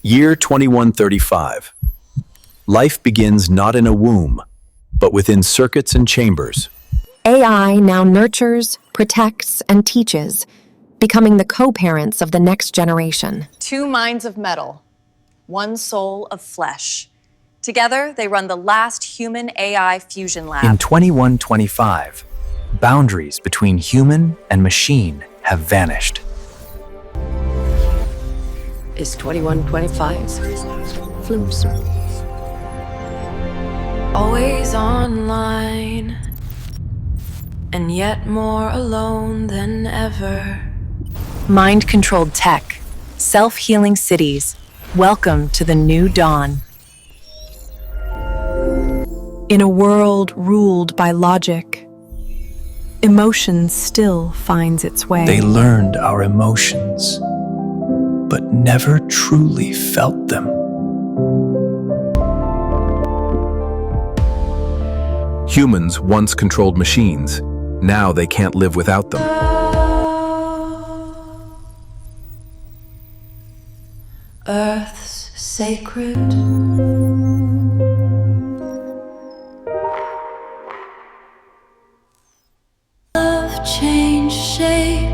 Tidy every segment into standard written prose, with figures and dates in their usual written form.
Year 2135. Life begins not in a womb, but within circuits and chambers. AI now nurtures, protects, and teaches, becoming the co-parents of the next generation. Two minds of metal, one soul of flesh. Together, they run the last human AI fusion lab. In 2125, boundaries between human and machine have vanished. Is 2125's floops. Always online, and yet more alone than ever. Mind-controlled tech, self-healing cities. Welcome to the new dawn. In a world ruled by logic, emotion still finds its way. They learned our emotions, but never truly felt them. Humans once controlled machines. Now they can't live without them. Earth's sacred. Love changed shape,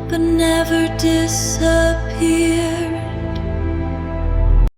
but never disappeared.